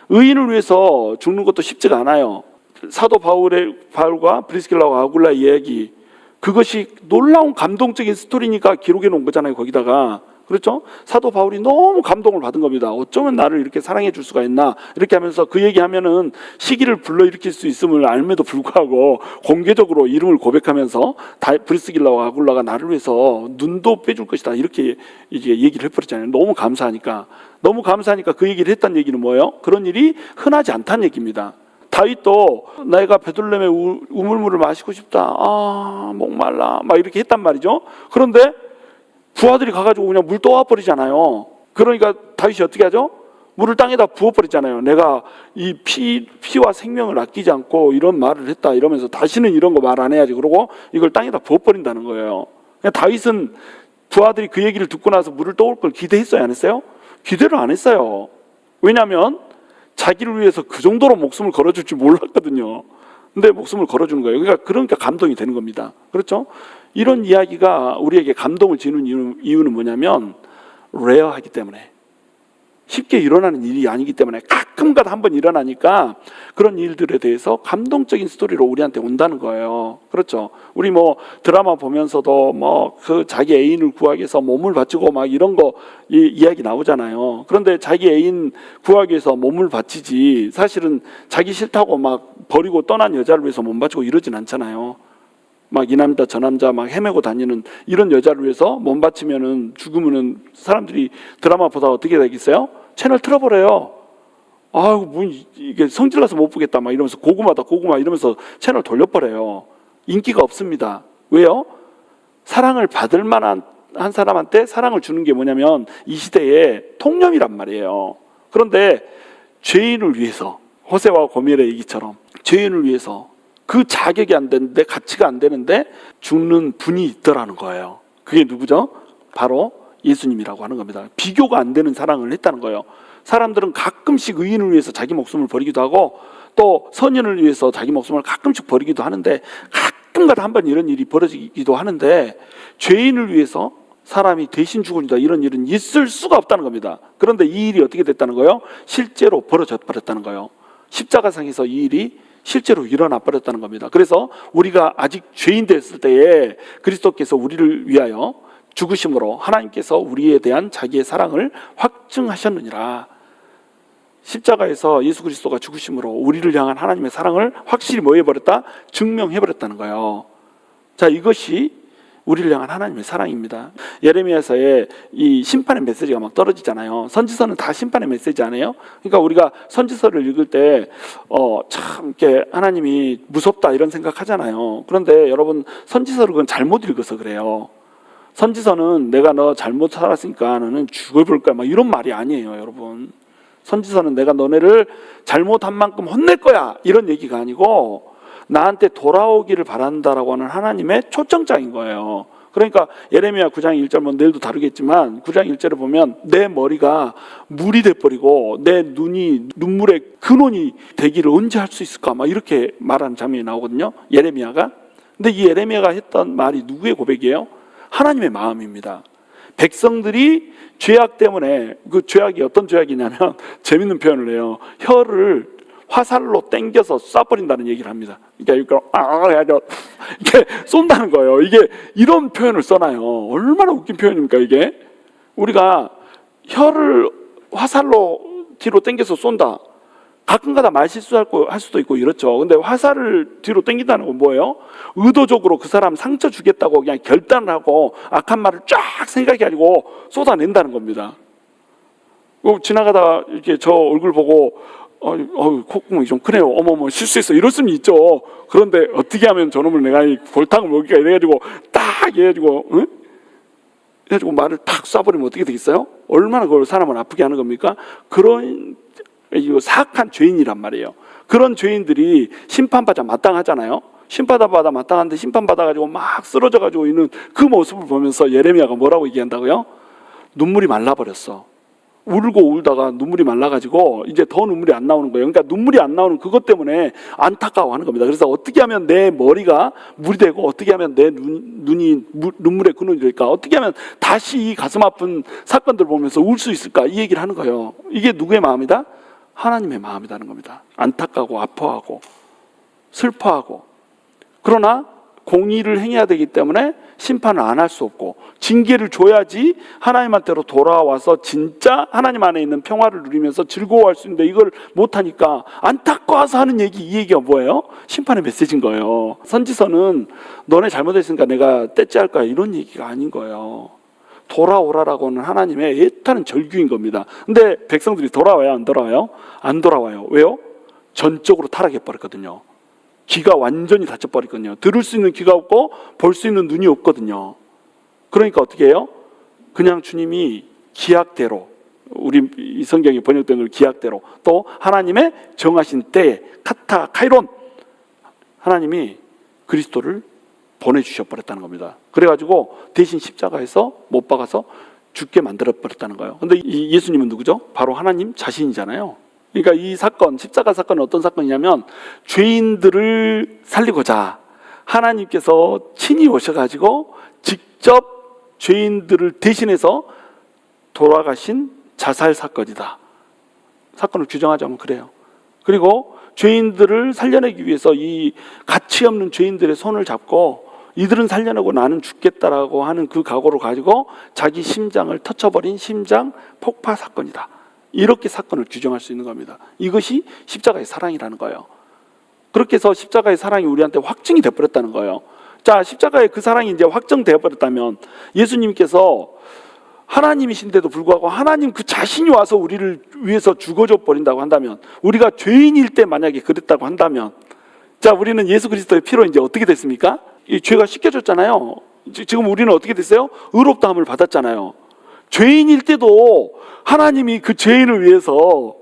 의인을 위해서 죽는 것도 쉽지가 않아요. 사도 바울과 브리스길라와 아굴라의 이야기, 그것이 놀라운 감동적인 스토리니까 기록해 놓은 거잖아요. 거기다가, 그렇죠? 사도 바울이 너무 감동을 받은 겁니다. 어쩌면 나를 이렇게 사랑해 줄 수가 있나, 이렇게 하면서 그 얘기하면은 시기를 불러일으킬 수 있음을 알면도 불구하고 공개적으로 이름을 고백하면서 브리스길라와 아굴라가 나를 위해서 눈도 빼줄 것이다 이렇게 이제 얘기를 해버렸잖아요. 너무 감사하니까 그 얘기를 했다는 얘기는 뭐예요? 그런 일이 흔하지 않다는 얘기입니다. 다윗도 내가 베들레헴의 우물물을 마시고 싶다, 목말라 막 이렇게 했단 말이죠. 그런데 부하들이 가가지고 그냥 물 떠와버리잖아요. 그러니까 다윗이 어떻게 하죠? 물을 땅에다 부어버리잖아요. 내가 이 피와 생명을 아끼지 않고 이런 말을 했다 이러면서 다시는 이런 거 말 안 해야지, 그러고 이걸 땅에다 부어버린다는 거예요. 다윗은 부하들이 그 얘기를 듣고 나서 물을 떠올 걸 기대했어요, 안 했어요? 기대를 안 했어요. 왜냐하면 자기를 위해서 그 정도로 목숨을 걸어줄 줄 몰랐거든요. 근데 목숨을 걸어주는 거예요. 그러니까 감동이 되는 겁니다. 그렇죠? 이런 이야기가 우리에게 감동을 주는 이유는 뭐냐면 레어하기 때문에, 쉽게 일어나는 일이 아니기 때문에, 가끔가다 한번 일어나니까 그런 일들에 대해서 감동적인 스토리로 우리한테 온다는 거예요. 그렇죠? 우리 뭐 드라마 보면서도 뭐 그 자기 애인을 구하기 위해서 몸을 바치고 막 이런 거 이야기 나오잖아요. 그런데 자기 애인 구하기 위해서 몸을 바치지, 사실은 자기 싫다고 막 버리고 떠난 여자를 위해서 몸 바치고 이러진 않잖아요. 막 이 남자 저 남자 막 헤매고 다니는 이런 여자를 위해서 몸 바치면은 죽으면은 사람들이 드라마 보다 어떻게 되겠어요? 채널 틀어버려요. 아이고 뭐 이게 성질나서 못 보겠다 막 이러면서 고구마다 고구마 이러면서 채널 돌려버려요. 인기가 없습니다. 왜요? 사랑을 받을 만한 한 사람한테 사랑을 주는 게 뭐냐면 이 시대의 통념이란 말이에요. 그런데 죄인을 위해서, 호세와 고멜의 얘기처럼 죄인을 위해서 그 자격이 안 되는데, 가치가 안 되는데 죽는 분이 있더라는 거예요. 그게 누구죠? 바로 예수님이라고 하는 겁니다. 비교가 안 되는 사랑을 했다는 거예요. 사람들은 가끔씩 의인을 위해서 자기 목숨을 버리기도 하고 또 선인을 위해서 자기 목숨을 가끔씩 버리기도 하는데, 가끔가다 한번 이런 일이 벌어지기도 하는데, 죄인을 위해서 사람이 대신 죽으리다 이런 일은 있을 수가 없다는 겁니다. 그런데 이 일이 어떻게 됐다는 거예요? 실제로 벌어져 버렸다는 거예요. 십자가상에서 이 일이 실제로 일어나 버렸다는 겁니다. 그래서 우리가 아직 죄인 됐을 때에 그리스도께서 우리를 위하여 죽으심으로 하나님께서 우리에 대한 자기의 사랑을 확증하셨느니라. 십자가에서 예수 그리스도가 죽으심으로 우리를 향한 하나님의 사랑을 확실히 뭐 해버렸다? 증명해버렸다는 거예요. 자, 이것이 우리를 향한 하나님의 사랑입니다. 예레미야서에 이 심판의 메시지가 막 떨어지잖아요. 선지서는 다 심판의 메시지 아니에요? 그러니까 우리가 선지서를 읽을 때 참 이렇게 하나님이 무섭다 이런 생각하잖아요. 그런데 여러분, 선지서를 그건 잘못 읽어서 그래요. 선지서는 내가 너 잘못 살았으니까 너는 죽어볼 거야 막 이런 말이 아니에요, 여러분. 선지서는 내가 너네를 잘못한 만큼 혼낼 거야 이런 얘기가 아니고, 나한테 돌아오기를 바란다라고 하는 하나님의 초청장인 거예요. 그러니까 예레미야 9장 1절 뭐 내일도 다루겠지만 9장 1절을 보면 내 머리가 물이 돼버리고 내 눈이 눈물의 근원이 되기를 언제 할 수 있을까 막 이렇게 말하는 장면이 나오거든요, 예레미야가. 근데 이 예레미야가 했던 말이 누구의 고백이에요? 하나님의 마음입니다. 백성들이 죄악 때문에, 그 죄악이 어떤 죄악이냐면 재밌는 표현을 해요. 혀를 화살로 땡겨서 쏴버린다는 얘기를 합니다. 그러니까 이렇게 쏜다는 거예요. 이게 이런 표현을 써놔요. 얼마나 웃긴 표현입니까 이게? 우리가 혀를 화살로 뒤로 땡겨서 쏜다. 가끔가다 말 실수할 수도 있고 이렇죠. 근데 화살을 뒤로 땡긴다는 건 뭐예요? 의도적으로 그 사람 상처 주겠다고 그냥 결단을 하고 악한 말을 쫙 생각이 아니고 쏟아낸다는 겁니다. 지나가다가 이렇게 저 얼굴 보고 콧구멍이 좀 크네요. 어머머 실수했어. 이럴 수는 있죠. 그런데 어떻게 하면 저놈을 내가 골탕을 먹일까 이래가지고 딱 해가지고 응? 해가지고 말을 탁 쏴버리면 어떻게 되겠어요? 얼마나 그걸 사람을 아프게 하는 겁니까? 그런 사악한 죄인이란 말이에요. 그런 죄인들이 심판받아 마땅하잖아요. 심판받아 마땅한데 심판받아가지고 막 쓰러져가지고 있는 그 모습을 보면서 예레미야가 뭐라고 얘기한다고요? 눈물이 말라버렸어. 울고 울다가 눈물이 말라가지고 이제 더 눈물이 안 나오는 거예요. 그러니까 눈물이 안 나오는 그것 때문에 안타까워하는 겁니다. 그래서 어떻게 하면 내 머리가 물이 되고 어떻게 하면 내 눈이 눈물의 근원이 될까? 어떻게 하면 다시 이 가슴 아픈 사건들 보면서 울 수 있을까? 이 얘기를 하는 거예요. 이게 누구의 마음이다? 하나님의 마음이라는 겁니다. 안타까고 아파하고 슬퍼하고, 그러나 공의를 행해야 되기 때문에 심판을 안 할 수 없고 징계를 줘야지 하나님한테로 돌아와서 진짜 하나님 안에 있는 평화를 누리면서 즐거워할 수 있는데, 이걸 못하니까 안타까워서 하는 얘기, 이 얘기가 뭐예요? 심판의 메시지인 거예요. 선지서는 너네 잘못했으니까 내가 떼찌할 거야 이런 얘기가 아닌 거예요. 돌아오라라고 하는 하나님의 애타는 절규인 겁니다. 근데 백성들이 돌아와요 안 돌아와요? 안 돌아와요. 왜요? 전적으로 타락해버렸거든요. 귀가 완전히 닫혀버렸거든요. 들을 수 있는 귀가 없고 볼 수 있는 눈이 없거든요. 그러니까 어떻게 해요? 그냥 주님이 기약대로, 우리 이 성경이 번역된 걸 기약대로, 또 하나님의 정하신 때에 카이론, 하나님이 그리스도를 보내주셔버렸다는 겁니다. 그래가지고 대신 십자가에서 못 박아서 죽게 만들어버렸다는 거예요. 근데 이 예수님은 누구죠? 바로 하나님 자신이잖아요. 그러니까 이 사건, 십자가 사건은 어떤 사건이냐면 죄인들을 살리고자 하나님께서 친히 오셔가지고 직접 죄인들을 대신해서 돌아가신 자살 사건이다. 사건을 규정하자면 그래요. 그리고 죄인들을 살려내기 위해서 이 가치 없는 죄인들의 손을 잡고 이들은 살려내고 나는 죽겠다라고 하는 그 각오를 가지고 자기 심장을 터쳐버린 심장 폭파 사건이다. 이렇게 사건을 규정할 수 있는 겁니다. 이것이 십자가의 사랑이라는 거예요. 그렇게 해서 십자가의 사랑이 우리한테 확증이 되어버렸다는 거예요. 자, 십자가의 그 사랑이 이제 확정되어버렸다면 예수님께서 하나님이신데도 불구하고 하나님 그 자신이 와서 우리를 위해서 죽어줘 버린다고 한다면, 우리가 죄인일 때 만약에 그랬다고 한다면, 자, 우리는 예수 그리스도의 피로 이제 어떻게 됐습니까? 이 죄가 씻겨졌잖아요. 지금 우리는 어떻게 됐어요? 의롭다함을 받았잖아요. 죄인일 때도 하나님이 그 죄인을 위해서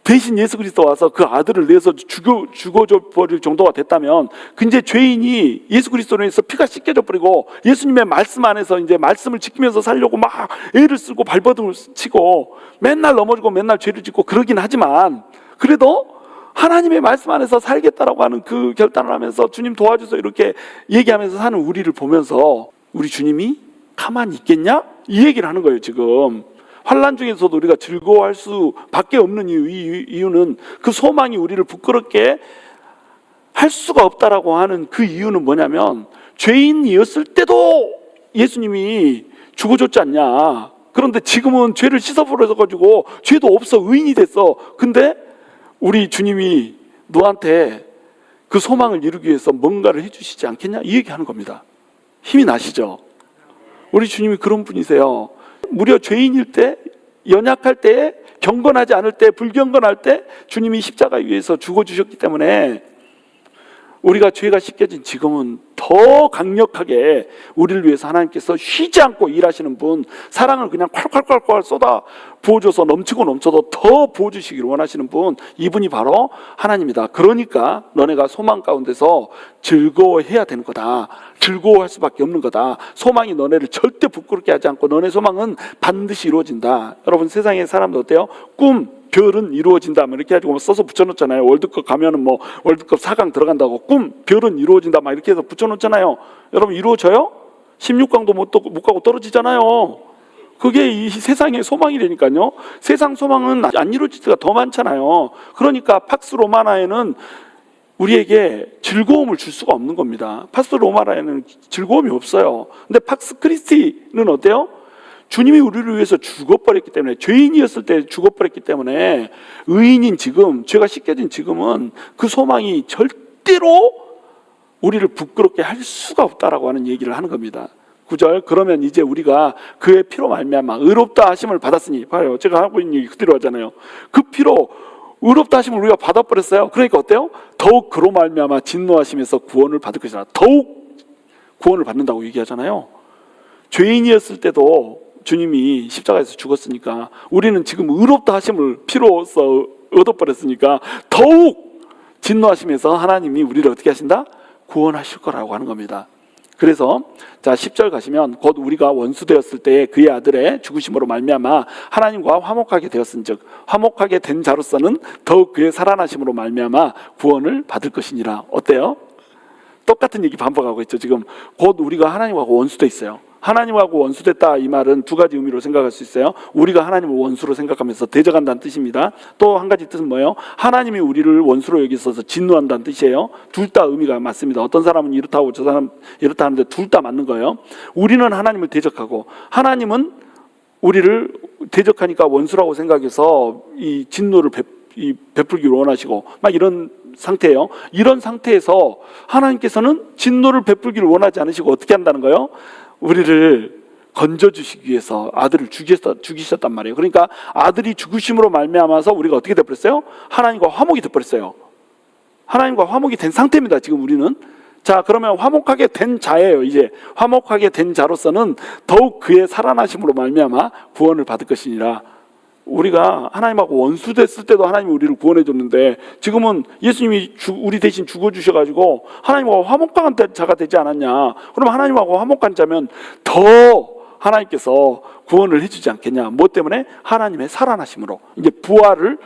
대신 예수 그리스도 와서 그 아들을 내서 죽어줘 버릴 정도가 됐다면, 이제 죄인이 예수 그리스도로 해서 피가 씻겨져 버리고 예수님의 말씀 안에서 이제 말씀을 지키면서 살려고 막 애를 쓰고 발버둥을 치고 맨날 넘어지고 맨날 죄를 짓고 그러긴 하지만, 그래도 하나님의 말씀 안에서 살겠다라고 하는 그 결단을 하면서 주님 도와주세요 이렇게 얘기하면서 사는 우리를 보면서 우리 주님이 가만히 있겠냐? 이 얘기를 하는 거예요. 지금 환난 중에서도 우리가 즐거워할 수밖에 없는 이유는, 그 소망이 우리를 부끄럽게 할 수가 없다라고 하는 그 이유는 뭐냐면, 죄인이었을 때도 예수님이 죽어줬지 않냐. 그런데 지금은 죄를 씻어버려가지고 죄도 없어 의인이 됐어. 근데 우리 주님이 너한테 그 소망을 이루기 위해서 뭔가를 해주시지 않겠냐, 이 얘기하는 겁니다. 힘이 나시죠? 우리 주님이 그런 분이세요. 무려 죄인일 때, 연약할 때, 경건하지 않을 때, 불경건할 때 주님이 십자가 위에서 죽어주셨기 때문에 우리가 죄가 씻겨진 지금은 더 강력하게 우리를 위해서 하나님께서 쉬지 않고 일하시는 분, 사랑을 그냥 콸콸콸콸 쏟아 부어줘서 넘치고 넘쳐도 더 부어주시기를 원하시는 분, 이분이 바로 하나님이다. 그러니까 너네가 소망 가운데서 즐거워해야 되는 거다. 즐거워할 수밖에 없는 거다. 소망이 너네를 절대 부끄럽게 하지 않고 너네 소망은 반드시 이루어진다. 여러분, 세상의 사람들 어때요? 꿈, 별은 이루어진다 이렇게 해가지고 써서 붙여놓잖아요. 월드컵 가면은 뭐 월드컵 4강 들어간다고 꿈, 별은 이루어진다 막 이렇게 해서 붙여놓잖아요. 여러분, 이루어져요? 16강도 못 가고 떨어지잖아요. 그게 이 세상의 소망이라니까요. 세상 소망은 안 이루어질 때가 더 많잖아요. 그러니까 팍스 로마나에는 우리에게 즐거움을 줄 수가 없는 겁니다. 팍스 로마나에는 즐거움이 없어요. 근데 팍스 크리스티는 어때요? 주님이 우리를 위해서 죽어버렸기 때문에, 죄인이었을 때 죽어버렸기 때문에 의인인 지금, 죄가 씻겨진 지금은 그 소망이 절대로 우리를 부끄럽게 할 수가 없다라고 하는 얘기를 하는 겁니다. 9절, 그러면 이제 우리가 그의 피로 말미암아 의롭다 하심을 받았으니, 봐요, 제가 하고 있는 얘기 그대로 하잖아요. 그 피로 의롭다 하심을 우리가 받아버렸어요. 그러니까 어때요? 더욱 그로 말미암아 진노하심에서 구원을 받을 것이라. 더욱 구원을 받는다고 얘기하잖아요. 죄인이었을 때도 주님이 십자가에서 죽었으니까, 우리는 지금 의롭다 하심을 피로써 얻어버렸으니까 더욱 진노하시면서 하나님이 우리를 어떻게 하신다? 구원하실 거라고 하는 겁니다. 그래서 자, 10절 가시면, 곧 우리가 원수되었을 때에 그의 아들의 죽으심으로 말미암아 하나님과 화목하게 되었은즉 화목하게 된 자로서는 더욱 그의 살아나심으로 말미암아 구원을 받을 것이니라. 어때요? 똑같은 얘기 반복하고 있죠. 지금 곧 우리가 하나님하고 원수돼 있어요. 하나님하고 원수됐다, 이 말은 두 가지 의미로 생각할 수 있어요. 우리가 하나님을 원수로 생각하면서 대적한다는 뜻입니다. 또 한 가지 뜻은 뭐예요? 하나님이 우리를 원수로 여기셔서 진노한다는 뜻이에요. 둘 다 의미가 맞습니다. 어떤 사람은 이렇다고 저 사람 이렇다 하는데 둘 다 맞는 거예요. 우리는 하나님을 대적하고 하나님은 우리를 대적하니까 원수라고 생각해서 이 진노를 베풀기를 원하시고 막 이런 상태예요. 이런 상태에서 하나님께서는 진노를 베풀기를 원하지 않으시고 어떻게 한다는 거예요? 우리를 건져주시기 위해서 아들을 죽이셨단 말이에요. 그러니까 아들이 죽으심으로 말미암아서 우리가 어떻게 돼버렸어요? 하나님과 화목이 돼버렸어요. 하나님과 화목이 된 상태입니다, 지금 우리는. 자, 그러면 화목하게 된 자예요. 이제 화목하게 된 자로서는 더욱 그의 살아나심으로 말미암아 구원을 받을 것이니라. 우리가 하나님하고 원수됐을 때도 하나님이 우리를 구원해 줬는데, 지금은 예수님이 우리 대신 죽어주셔가지고 하나님하고 화목한 자가 되지 않았냐? 그럼 하나님하고 화목한 자면 더 하나님께서 구원을 해주지 않겠냐? 뭐 때문에? 하나님의 살아나심으로, 이제 부활을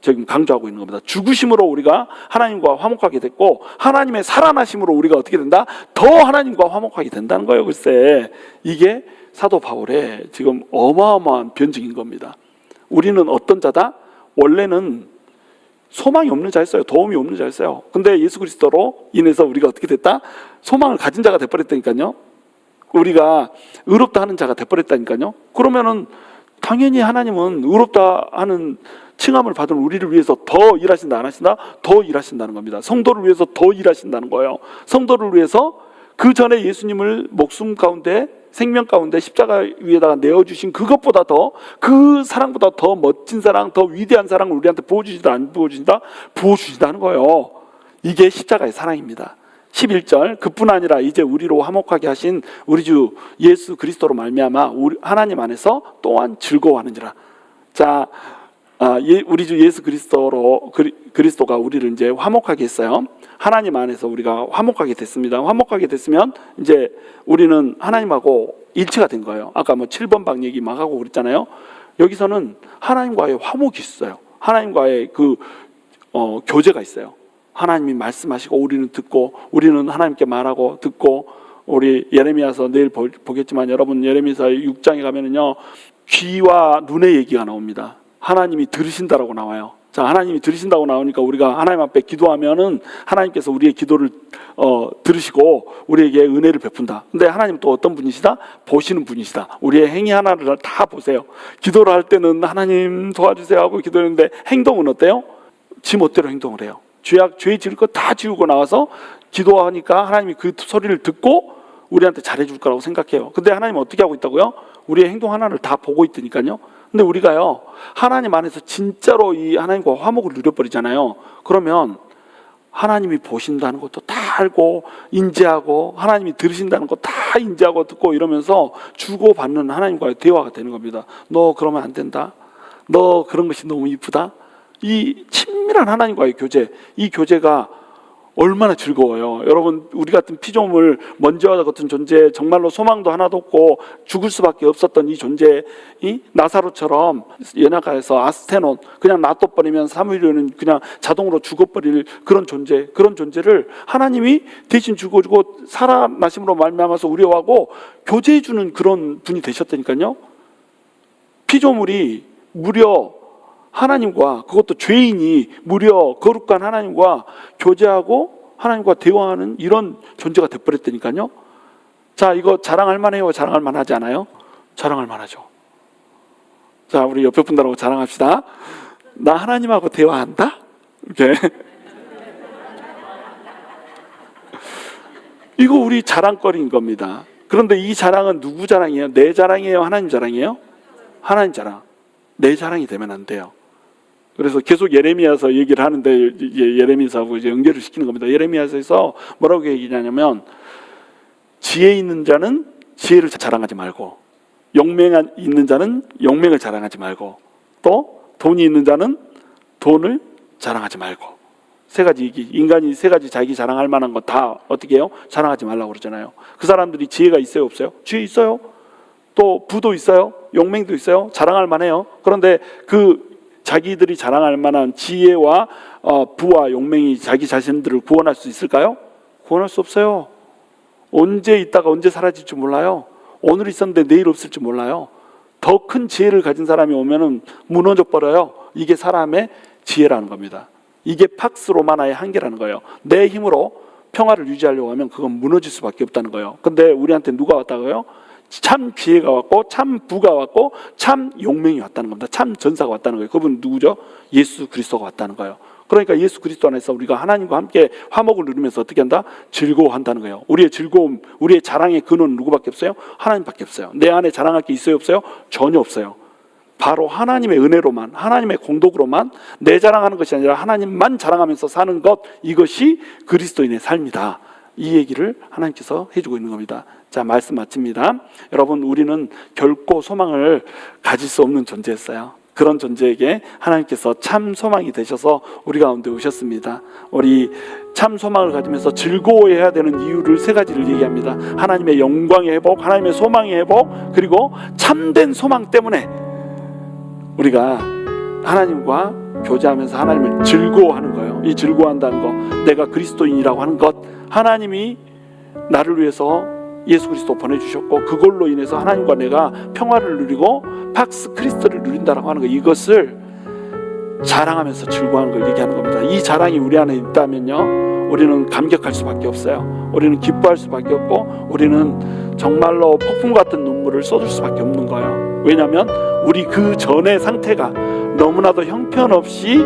지금 강조하고 있는 겁니다. 죽으심으로 우리가 하나님과 화목하게 됐고 하나님의 살아나심으로 우리가 어떻게 된다? 더 하나님과 화목하게 된다는 거예요. 글쎄 이게 사도 바울의 지금 어마어마한 변증인 겁니다. 우리는 어떤 자다? 원래는 소망이 없는 자였어요. 도움이 없는 자였어요. 근데 예수 그리스도로 인해서 우리가 어떻게 됐다? 소망을 가진 자가 돼버렸다니까요. 우리가 의롭다 하는 자가 돼버렸다니까요. 그러면은 당연히 하나님은 의롭다 하는 칭함을 받은 우리를 위해서 더 일하신다 안 하신다? 더 일하신다는 겁니다. 성도를 위해서 더 일하신다는 거예요. 성도를 위해서 그 전에 예수님을 목숨 가운데 생명 가운데 십자가 위에다가 내어주신 그것보다 더, 그 사랑보다 더 멋진 사랑, 더 위대한 사랑을 우리한테 부어주시다 안 부어주신다? 부어주신다는 거예요. 이게 십자가의 사랑입니다. 11절 그뿐 아니라 이제 우리로 화목하게 하신 우리 주 예수 그리스도로 말미암아 하나님 안에서 또한 즐거워하는지라. 자, 우리 주 예수 그리스도로 그리스도가 우리를 이제 화목하게 했어요. 하나님 안에서 우리가 화목하게 됐습니다. 화목하게 됐으면 이제 우리는 하나님하고 일치가 된 거예요. 아까 뭐 7번 방 얘기 막 하고 그랬잖아요. 여기서는 하나님과의 화목이 있어요. 하나님과의 그 교제가 있어요. 하나님이 말씀하시고 우리는 듣고, 우리는 하나님께 말하고 듣고. 우리 예레미야서 내일 보겠지만 여러분 예레미야서 6장에 가면은요 귀와 눈의 얘기가 나옵니다. 하나님이 들으신다라고 나와요. 자, 하나님이 들으신다고 나오니까 우리가 하나님 앞에 기도하면은 하나님께서 우리의 기도를 들으시고 우리에게 은혜를 베푼다. 근데 하나님 또 어떤 분이시다? 보시는 분이시다. 우리의 행위 하나를 다 보세요. 기도를 할 때는 하나님 도와주세요 하고 기도했는데 행동은 어때요? 지 멋대로 행동을 해요. 죄 지을 거 다 지우고 나와서 기도하니까 하나님이 그 소리를 듣고 우리한테 잘해줄 거라고 생각해요. 근데 하나님은 어떻게 하고 있다고요? 우리의 행동 하나를 다 보고 있으니까요. 근데 우리가요 하나님 안에서 진짜로 이 하나님과 화목을 누려버리잖아요. 그러면 하나님이 보신다는 것도 다 알고 인지하고 하나님이 들으신다는 거 다 인지하고 듣고 이러면서 주고받는 하나님과의 대화가 되는 겁니다. 너 그러면 안 된다. 너 그런 것이 너무 이쁘다. 이 친밀한 하나님과의 교제, 이 교제가 얼마나 즐거워요. 여러분 우리 같은 피조물 먼지와 같은 존재, 정말로 소망도 하나도 없고 죽을 수밖에 없었던 이 존재, 이 나사로처럼 연약해서 아스테논 그냥 놔둬버리면 사무엘은 그냥 자동으로 죽어버릴 그런 존재, 그런 존재를 하나님이 대신 죽어주고 살아나심으로 말미암아서 우리하고 교제해주는 그런 분이 되셨다니까요. 피조물이 무려 하나님과, 그것도 죄인이 무려 거룩한 하나님과 교제하고 하나님과 대화하는 이런 존재가 돼버렸다니까요. 자, 이거 자랑할 만해요? 자랑할 만하지 않아요? 자랑할 만하죠. 자, 우리 옆에 분들하고 자랑합시다. 나 하나님하고 대화한다? 이렇게. 이거 우리 자랑거리인 겁니다. 그런데 이 자랑은 누구 자랑이에요? 내 자랑이에요? 하나님 자랑이에요? 하나님 자랑. 내 자랑이 되면 안 돼요. 그래서 계속 예레미야서 얘기를 하는데 예레미야서하고 이제 연결을 시키는 겁니다. 예레미야서에서 뭐라고 얘기하냐면 지혜 있는 자는 지혜를 자랑하지 말고 용맹 있는 자는 용맹을 자랑하지 말고 또 돈이 있는 자는 돈을 자랑하지 말고 세 가지 얘기. 인간이 세 가지 자기 자랑할 만한 거 다 어떻게 해요? 자랑하지 말라고 그러잖아요. 그 사람들이 지혜가 있어요? 없어요? 지혜 있어요. 또 부도 있어요. 용맹도 있어요. 자랑할 만해요. 그런데 그 자기들이 자랑할 만한 지혜와 부와 용맹이 자기 자신들을 구원할 수 있을까요? 구원할 수 없어요. 언제 있다가 언제 사라질지 몰라요. 오늘 있었는데 내일 없을지 몰라요. 더 큰 지혜를 가진 사람이 오면은 무너져 버려요. 이게 사람의 지혜라는 겁니다. 이게 팍스 로마나의 한계라는 거예요. 내 힘으로 평화를 유지하려고 하면 그건 무너질 수밖에 없다는 거예요. 근데 우리한테 누가 왔다고요? 참 지혜가 왔고 참 부가 왔고 참 용맹이 왔다는 겁니다. 참 전사가 왔다는 거예요. 그분 누구죠? 예수 그리스도가 왔다는 거예요. 그러니까 예수 그리스도 안에서 우리가 하나님과 함께 화목을 누리면서 어떻게 한다? 즐거워한다는 거예요. 우리의 즐거움, 우리의 자랑의 근원은 누구밖에 없어요? 하나님밖에 없어요. 내 안에 자랑할 게 있어요? 없어요? 전혀 없어요. 바로 하나님의 은혜로만, 하나님의 공덕으로만 내 자랑하는 것이 아니라 하나님만 자랑하면서 사는 것, 이것이 그리스도인의 삶이다. 이 얘기를 하나님께서 해주고 있는 겁니다. 자, 말씀 마칩니다. 여러분, 우리는 결코 소망을 가질 수 없는 존재였어요. 그런 존재에게 하나님께서 참 소망이 되셔서 우리 가운데 오셨습니다. 우리 참 소망을 가지면서 즐거워해야 되는 이유를 세 가지를 얘기합니다. 하나님의 영광의 회복, 하나님의 소망의 회복, 그리고 참된 소망 때문에 우리가 하나님과 교제하면서 하나님을 즐거워하는 거예요. 이 즐거워한다는 거, 내가 그리스도인이라고 하는 것, 하나님이 나를 위해서 예수 그리스도 보내주셨고 그걸로 인해서 하나님과 내가 평화를 누리고 팍스 크리스트를 누린다라고 하는 거, 이것을 자랑하면서 즐거워하는 걸 얘기하는 겁니다. 이 자랑이 우리 안에 있다면요, 우리는 감격할 수밖에 없어요. 우리는 기뻐할 수밖에 없고 우리는 정말로 폭풍 같은 눈물을 쏟을 수밖에 없는 거예요. 왜냐하면 우리 그 전의 상태가 너무나도 형편없이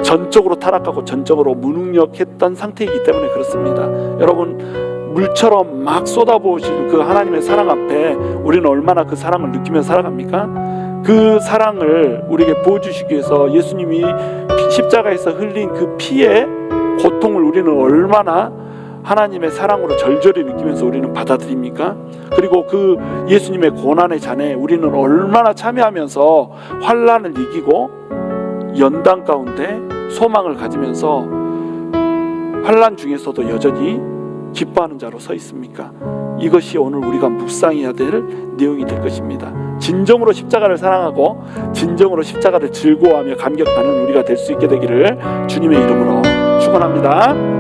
전적으로 타락하고 전적으로 무능력했던 상태이기 때문에 그렇습니다. 여러분, 물처럼 막 쏟아부으시는 그 하나님의 사랑 앞에 우리는 얼마나 그 사랑을 느끼며 살아갑니까? 그 사랑을 우리에게 부어주시기 위해서 예수님이 십자가에서 흘린 그 피의 고통을 우리는 얼마나 하나님의 사랑으로 절절히 느끼면서 우리는 받아들입니까? 그리고 그 예수님의 고난의 잔에 우리는 얼마나 참여하면서 환난을 이기고 연단 가운데 소망을 가지면서 환난 중에서도 여전히 기뻐하는 자로 서 있습니까? 이것이 오늘 우리가 묵상해야 될 내용이 될 것입니다. 진정으로 십자가를 사랑하고 진정으로 십자가를 즐거워하며 감격하는 우리가 될 수 있게 되기를 주님의 이름으로 축원합니다.